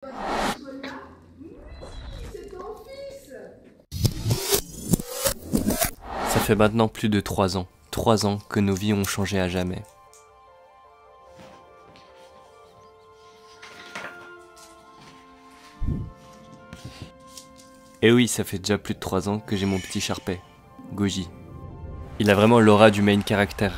Ça fait maintenant plus de 3 ans. 3 ans que nos vies ont changé à jamais. Et oui, ça fait déjà plus de 3 ans que j'ai mon petit Sharpei, Goji. Il a vraiment l'aura du main character.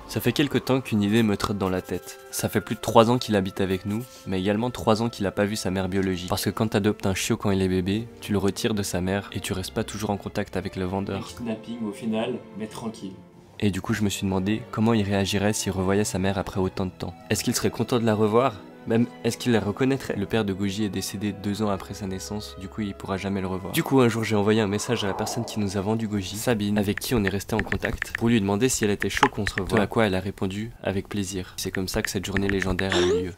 Ça fait quelque temps qu'une idée me trotte dans la tête. Ça fait plus de 3 ans qu'il habite avec nous, mais également 3 ans qu'il a pas vu sa mère biologique. Parce que quand t'adoptes un chiot quand il est bébé, tu le retires de sa mère et tu restes pas toujours en contact avec le vendeur. Kidnapping au final, mais tranquille. Et du coup je me suis demandé comment il réagirait s'il revoyait sa mère après autant de temps. Est-ce qu'il serait content de la revoir ? Même, est-ce qu'il la reconnaîtrait? Le père de Goji est décédé 2 ans après sa naissance, du coup il pourra jamais le revoir. Du coup un jour j'ai envoyé un message à la personne qui nous a vendu Goji, Sabine, avec qui on est resté en contact, pour lui demander si elle était chaud qu'on se revoie. À quoi elle a répondu avec plaisir. C'est comme ça que cette journée légendaire a eu lieu.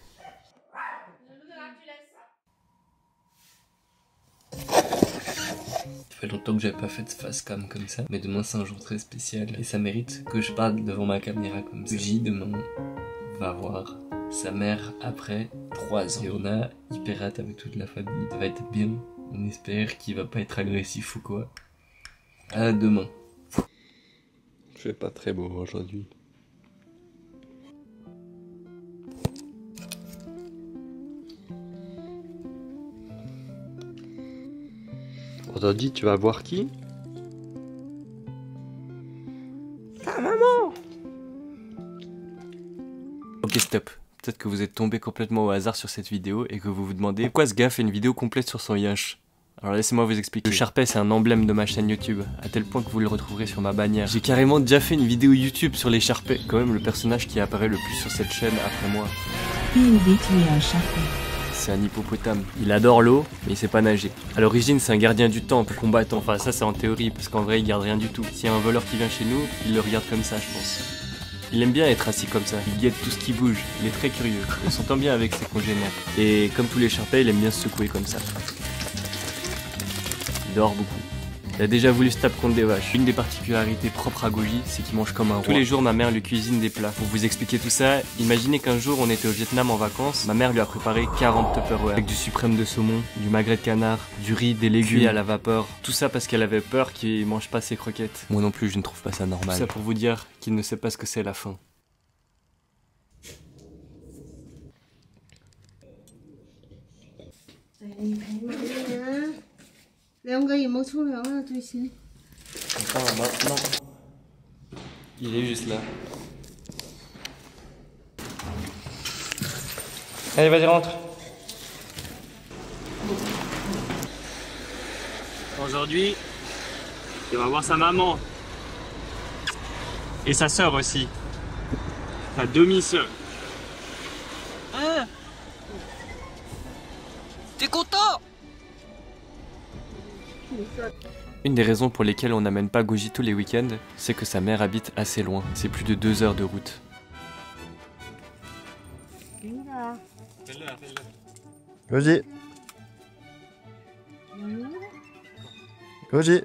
Ça fait longtemps que j'avais pas fait de face cam comme ça, mais demain c'est un jour très spécial et ça mérite que je parle devant ma caméra comme ça. Goji demain va voir sa mère après 3 ans. Et on a hyper hâte avec toute la famille. Ça va être bien. On espère qu'il va pas être agressif ou quoi. À demain. Je fais pas très beau aujourd'hui. Aujourd'hui, tu vas voir qui? Ta maman! Ok, stop. Peut-être que vous êtes tombé complètement au hasard sur cette vidéo et que vous vous demandez pourquoi ce gars fait une vidéo complète sur son yinche. Alors laissez-moi vous expliquer. Le Sharpei c'est un emblème de ma chaîne YouTube, à tel point que vous le retrouverez sur ma bannière. J'ai carrément déjà fait une vidéo YouTube sur les Sharpei. Quand même le personnage qui apparaît le plus sur cette chaîne après moi. C'est un hippopotame. Il adore l'eau, mais il sait pas nager. À l'origine c'est un gardien du temple, combattant. Enfin ça c'est en théorie, parce qu'en vrai il garde rien du tout. S'il y a un voleur qui vient chez nous, il le regarde comme ça je pense. Il aime bien être assis comme ça, il guette tout ce qui bouge, il est très curieux, il s'entend bien avec ses congénères. Et comme tous les Sharpei, il aime bien se secouer comme ça. Il dort beaucoup. Il a déjà voulu se taper contre des vaches. Une des particularités propres à Goji, c'est qu'il mange comme un roi. Tous les jours, ma mère lui cuisine des plats. Pour vous expliquer tout ça, imaginez qu'un jour, on était au Vietnam en vacances. Ma mère lui a préparé 40 Tupperware. Avec du suprême de saumon, du magret de canard, du riz, des légumes à la vapeur. Tout ça parce qu'elle avait peur qu'il mange pas ses croquettes. Moi non plus, je ne trouve pas ça normal. Tout ça pour vous dire qu'il ne sait pas ce que c'est la faim. Maintenant. Il est juste là. Allez, vas-y, rentre. Aujourd'hui, il va voir sa maman. Et sa sœur aussi. Sa demi-sœur. Hein? T'es content? Une des raisons pour lesquelles on n'amène pas Goji tous les week-ends, c'est que sa mère habite assez loin. C'est plus de 2 heures de route. Goji. Goji.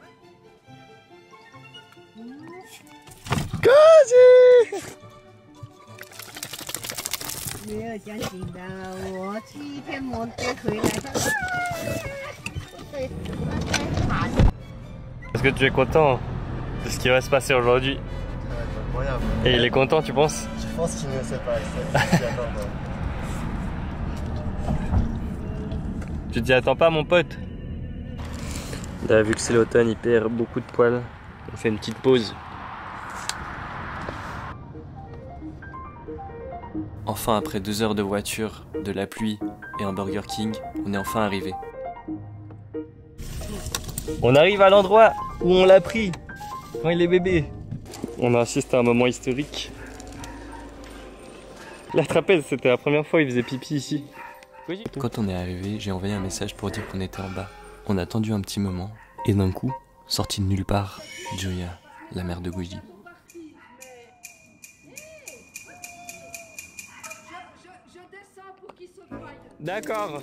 Goji. 没有讲紧的，我去一天摩天回来，他对，爬。 Est-ce que tu es content de ce qui va se passer aujourd'hui? Incroyable. Et il est content, tu penses? Je pense qu'il ne sait pas. C'est énorme. Tu t'y attends pas, mon pote? Là, vu que c'est l'automne, il perd beaucoup de poils. On fait une petite pause. Enfin, après 2 heures de voiture, de la pluie et un Burger King, on est enfin arrivé. On arrive à l'endroit où on l'a pris quand il est bébé. On assiste à un moment historique. La trapèze, c'était la première fois qu'il faisait pipi ici. Quand on est arrivé, j'ai envoyé un message pour dire qu'on était en bas. On a attendu un petit moment et d'un coup, sortie de nulle part, Joya, la mère de Goji. D'accord.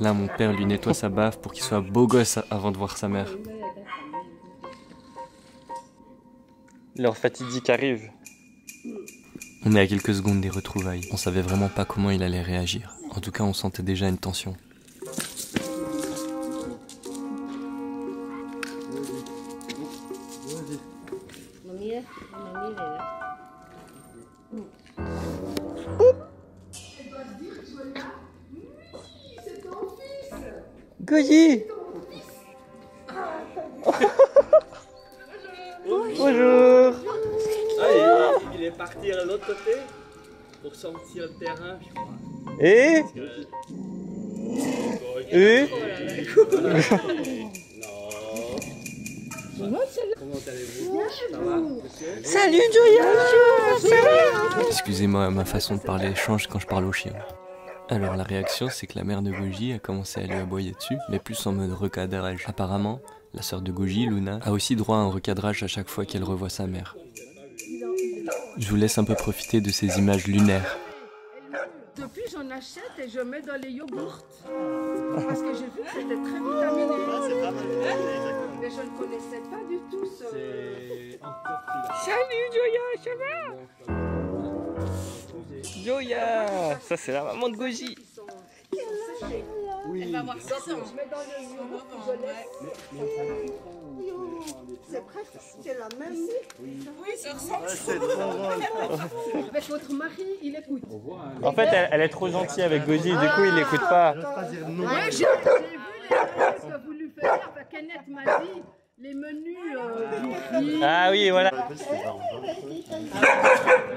Là, mon père lui nettoie sa baffe pour qu'il soit beau gosse avant de voir sa mère. L'heure fatidique arrive. On est à quelques secondes des retrouvailles. On savait vraiment pas comment il allait réagir. En tout cas, on sentait déjà une tension. Goji. Bonjour. Il est parti à l'autre côté pour sentir le terrain, je crois. Et Comment allez-vous? Ça va, monsieur? Salut Joya. Excusez-moi, ma façon de parler change quand je parle au chien. Alors la réaction, c'est que la mère de Goji a commencé à lui aboyer dessus, mais plus en mode recadrage. Apparemment, la sœur de Goji, Luna, a aussi droit à un recadrage à chaque fois qu'elle revoit sa mère. Je vous laisse un peu profiter de ces images lunaires. Depuis, j'en achète et je mets dans les yogourts. Parce que j'ai vu que c'était très vitaminé. C'est pas mal. Exactement. Mais je ne connaissais pas du tout ce... Salut Joya, ça va? Joya, ça c'est la maman de Goji. Elle va voir ça, je mets dans le yogourt, je laisse. C'est presque, c'est la même. Oui, ça ressemble. C'est trop drôle. Avec votre mari, il écoute. En fait, elle est trop gentille avec Goji, du coup il l'écoute pas. J'ose pas dire non. Ouais, j'ai vu les adresses que vous lui faites. Enfin, Kenneth m'a dit les menus du riz. Ah oui, voilà.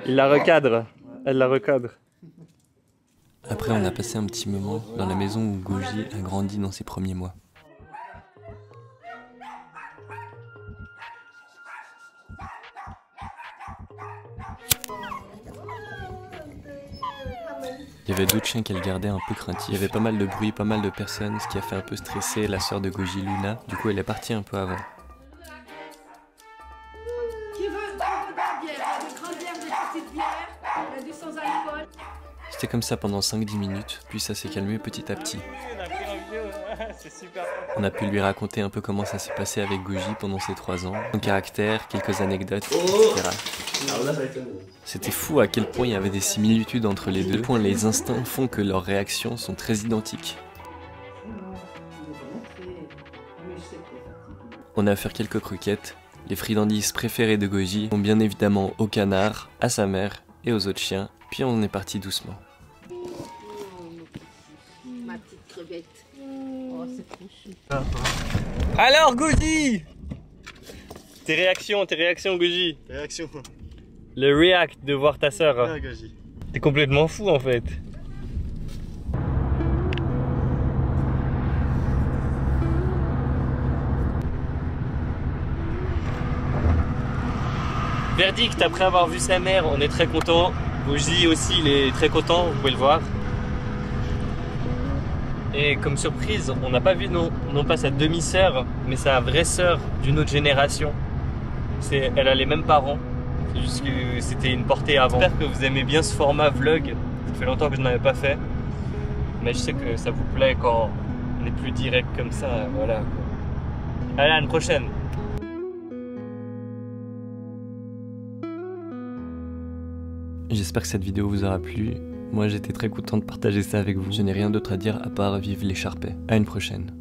Il la recadre. Elle la recadre. Après, on a passé un petit moment dans la maison où Goji a grandi dans ses premiers mois. Il y avait d'autres chiens qu'elle gardait un peu craintifs. Il y avait pas mal de bruit, pas mal de personnes, ce qui a fait un peu stresser la sœur de Goji, Luna. Du coup, elle est partie un peu avant. Qui veut de la bière? Il y a des grandes bières, des petites bières, il y a du sans alcool. C'était comme ça pendant 5-10 minutes, puis ça s'est calmé petit à petit. C'est super. On a pu lui raconter un peu comment ça s'est passé avec Goji pendant ces 3 ans, son caractère, quelques anecdotes, etc. C'était fou à quel point il y avait des similitudes entre les deux, à quel point les instincts font que leurs réactions sont très identiques. On a offert quelques croquettes. Les friandises préférées de Goji sont bien évidemment au canard, à sa mère et aux autres chiens, puis on est parti doucement. Ma petite crevette. Oh, c'est trop chou. Alors Goji, tes réactions Goji. Réaction. Le react de voir ta sœur. Ah, Goji. T'es complètement fou en fait. Verdict, après avoir vu sa mère, on est très content. Goji aussi, il est très content, vous pouvez le voir. Et comme surprise, on n'a pas vu non pas sa demi-sœur, mais sa vraie sœur d'une autre génération. Elle a les mêmes parents. C'est juste que c'était une portée avant. J'espère que vous aimez bien ce format vlog. Ça fait longtemps que je n'en avais pas fait. Mais je sais que ça vous plaît quand on est plus direct comme ça. Voilà. Allez, à une prochaine. J'espère que cette vidéo vous aura plu. Moi j'étais très content de partager ça avec vous. Je n'ai rien d'autre à dire à part vive les Charpais. À une prochaine.